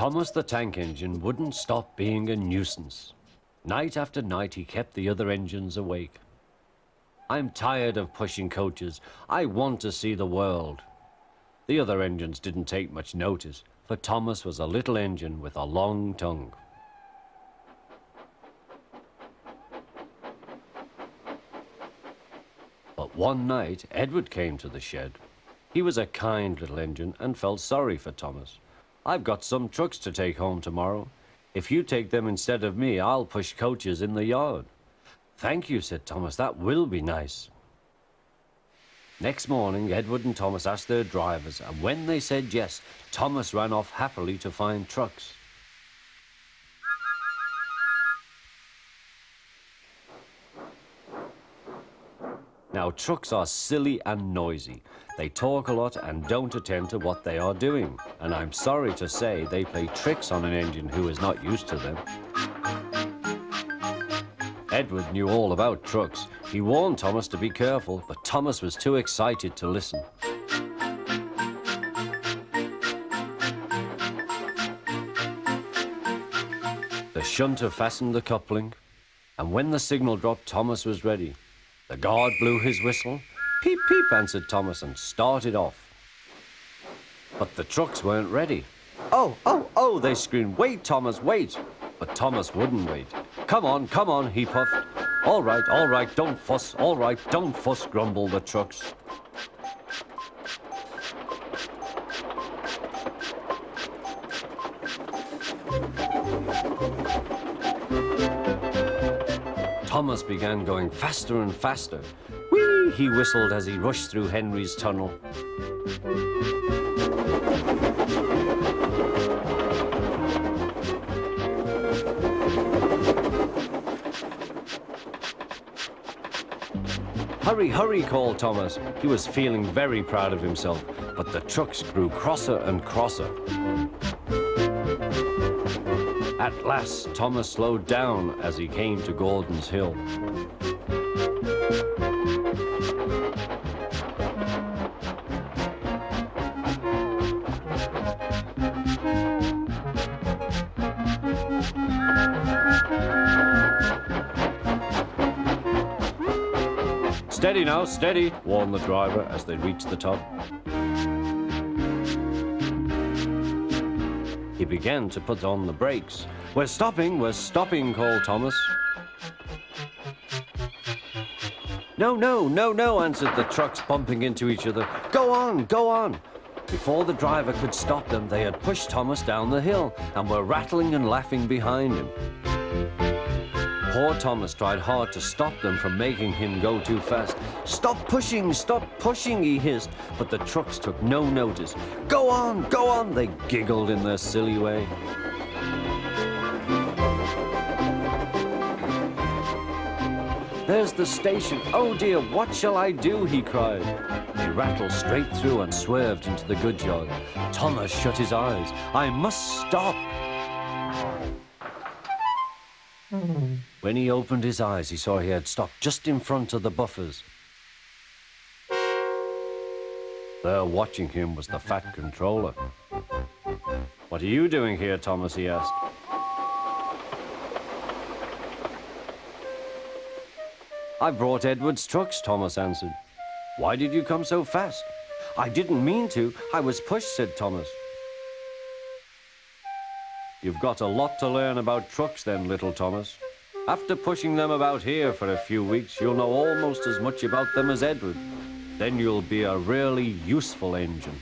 Thomas the tank engine wouldn't stop being a nuisance. Night after night he kept the other engines awake. I'm tired of pushing coaches. I want to see the world. The other engines didn't take much notice, for Thomas was a little engine with a long tongue. But one night, Edward came to the shed. He was a kind little engine and felt sorry for Thomas. "I've got some trucks to take home tomorrow. If you take them instead of me, I'll push coaches in the yard." "Thank you," said Thomas. "That will be nice." Next morning, Edward and Thomas asked their drivers, and when they said yes, Thomas ran off happily to find trucks. Now, trucks are silly and noisy. They talk a lot and don't attend to what they are doing. And I'm sorry to say they play tricks on an engine who is not used to them. Edward knew all about trucks. He warned Thomas to be careful, but Thomas was too excited to listen. The shunter fastened the coupling, and when the signal dropped, Thomas was ready. The guard blew his whistle. "Peep, peep," answered Thomas, and started off. But the trucks weren't ready. "Oh, oh, oh," they screamed. "Wait, Thomas, wait." But Thomas wouldn't wait. Come on," he puffed. All right, don't fuss. All right, don't fuss," grumbled the trucks. Thomas began going faster and faster. "Whee!" he whistled as he rushed through Henry's tunnel. "Hurry, hurry," called Thomas. He was feeling very proud of himself, but the trucks grew crosser and crosser. At last, Thomas slowed down as he came to Gordon's Hill. "Steady now, steady," warned the driver as they reached the top. He began to put on the brakes. We're stopping," called Thomas. No," answered the trucks, bumping into each other. Go on." Before the driver could stop them, they had pushed Thomas down the hill and were rattling and laughing behind him. Poor Thomas tried hard to stop them from making him go too fast. Stop pushing," he hissed, but the trucks took no notice. Go on," they giggled in their silly way. "There's the station. Oh dear, what shall I do?" he cried. He rattled straight through and swerved into the goods yard. Thomas shut his eyes. "I must stop." When he opened his eyes, he saw he had stopped just in front of the buffers. There watching him was the fat controller. "What are you doing here, Thomas?" he asked. "I brought Edward's trucks," Thomas answered. "Why did you come so fast?" "I didn't mean to. I was pushed," said Thomas. "You've got a lot to learn about trucks then, little Thomas. After pushing them about here for a few weeks, you'll know almost as much about them as Edward. Then you'll be a really useful engine."